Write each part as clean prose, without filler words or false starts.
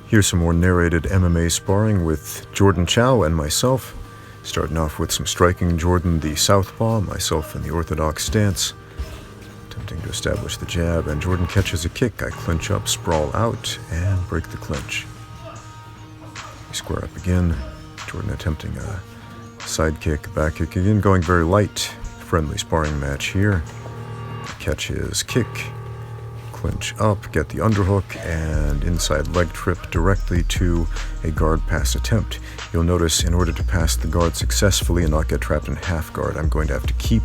Here's some more narrated MMA sparring with Jourdan Chow and myself. Starting off with some striking, Jourdan the southpaw, myself in the orthodox stance. Attempting to establish the jab, and Jourdan catches a kick. I clinch up, sprawl out, and break the clinch. We square up again. Jourdan attempting a side kick, back kick again, going very light. Friendly sparring match here. Catch his kick. Clinch up, get the underhook, and inside leg trip directly to a guard pass attempt. You'll notice in order to pass the guard successfully and not get trapped in half guard, I'm going to have to keep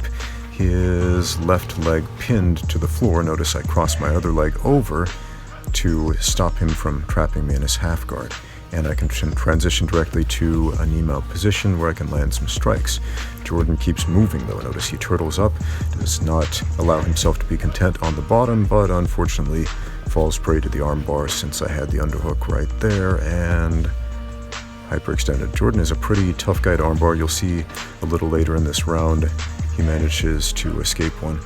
his left leg pinned to the floor. Notice I cross my other leg over to stop him from trapping me in his half guard. And I can transition directly to a knee mount position where I can land some strikes. Jourdan keeps moving though. Notice he turtles up, does not allow himself to be content on the bottom, but unfortunately falls prey to the arm bar since I had the underhook right there and hyperextended. Jourdan is a pretty tough guy to armbar. You'll see a little later in this round he manages to escape one.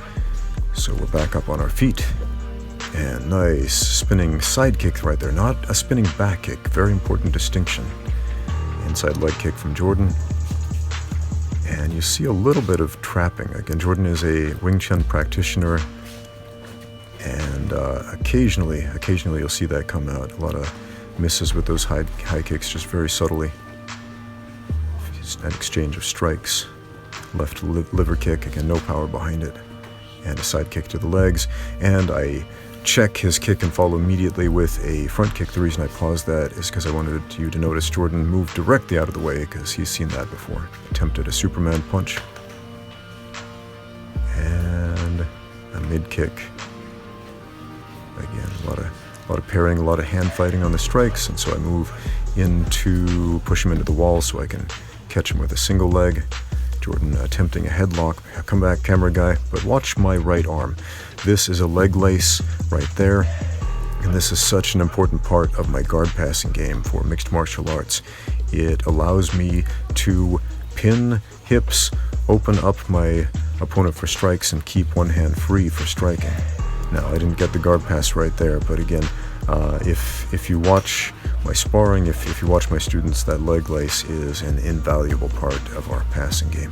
So we're back up on our feet. And nice spinning side kick right there, not a spinning back kick. Very important distinction. Inside leg kick from Jourdan. And you see a little bit of trapping. Again, Jourdan is a Wing Chun practitioner. And occasionally you'll see that come out. A lot of misses with those high kicks, just very subtly. Just an exchange of strikes. Left liver kick, again, no power behind it. And a side kick to the legs. And I check his kick and follow immediately with a front kick. The reason I paused that is because I wanted you to notice Jourdan move directly out of the way because he's seen that before. Attempted a Superman punch. And a mid kick. Again, a lot of parrying, a lot of hand fighting on the strikes, and so I move into, push him into the wall so I can catch him with a single leg. Jourdan attempting a headlock. Come back, camera guy, but watch my right arm. This is a leg lace right there, and this is such an important part of my guard passing game for mixed martial arts. It allows me to pin hips, open up my opponent for strikes, and keep one hand free for striking. Now, I didn't get the guard pass right there, but again, if you watch my sparring, if you watch my students, that leg lace is an invaluable part of our passing game.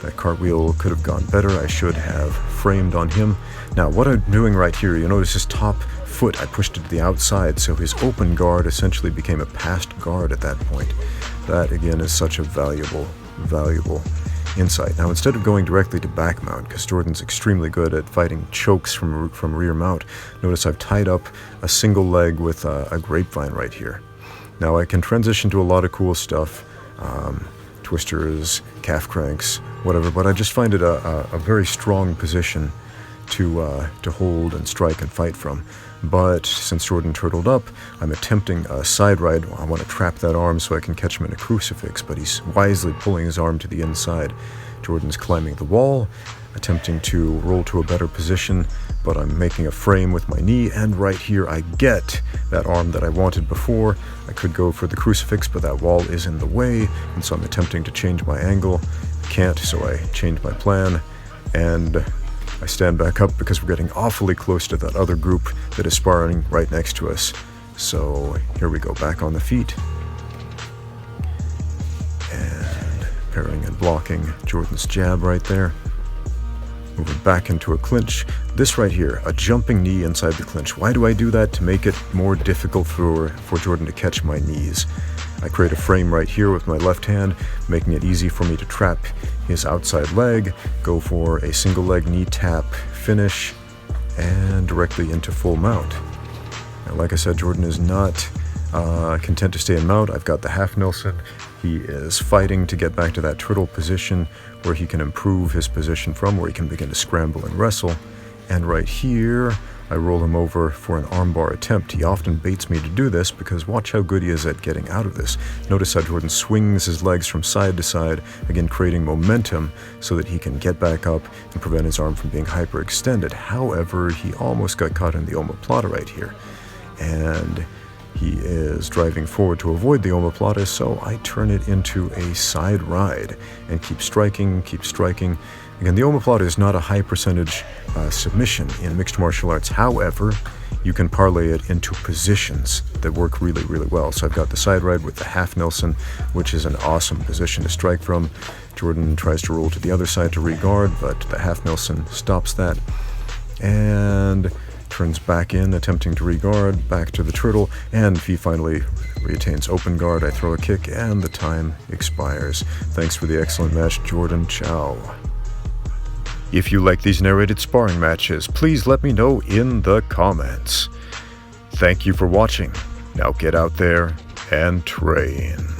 That cartwheel could have gone better. I should have framed on him. Now, what I'm doing right here, you notice his top foot, I pushed it to the outside, so his open guard essentially became a passed guard at that point. That, again, is such a valuable insight. Now, instead of going directly to back mount, because Jourdan's extremely good at fighting chokes from rear mount, notice I've tied up a single leg with a grapevine right here. Now, I can transition to a lot of cool stuff, twisters, calf cranks, whatever, but I just find it a very strong position to hold and strike and fight from. But since Jourdan turtled up, I'm attempting a side ride. I want to trap that arm so I can catch him in a crucifix, but he's wisely pulling his arm to the inside. Jourdan's climbing the wall, attempting to roll to a better position, but I'm making a frame with my knee, and right here I get that arm that I wanted before. I could go for the crucifix, but that wall is in the way, and so I'm attempting to change my angle. I can't, so I change my plan, and I stand back up because we're getting awfully close to that other group that is sparring right next to us. So here we go, back on the feet. And parrying and blocking Jourdan's jab right there. Moving back into a clinch. This right here, a jumping knee inside the clinch. Why do I do that? To make it more difficult for Jourdan to catch my knees. I create a frame right here with my left hand, making it easy for me to trap his outside leg, go for a single leg knee tap finish, and directly into full mount. Now, like I said, Jourdan is not content to stay in mount. I've got the half Nelson. He is fighting to get back to that turtle position where he can improve his position from, where he can begin to scramble and wrestle. And right here, I roll him over for an armbar attempt. He often baits me to do this because watch how good he is at getting out of this. Notice how Jourdan swings his legs from side to side, again creating momentum so that he can get back up and prevent his arm from being hyperextended. However, he almost got caught in the omoplata right here. And He is driving forward to avoid the omoplata, so I turn it into a side ride and keep striking, keep striking. Again, the omoplata is not a high percentage submission in mixed martial arts. However, you can parlay it into positions that work really, really well. So I've got the side ride with the half Nelson, which is an awesome position to strike from. Jourdan tries to roll to the other side to re-guard, but the half Nelson stops that. And turns back in, attempting to re-guard, back to the turtle, and he finally retains open guard. I throw a kick, and the time expires. Thanks for the excellent match, Jourdan. Chow. If you like these narrated sparring matches, please let me know in the comments. Thank you for watching. Now get out there and train.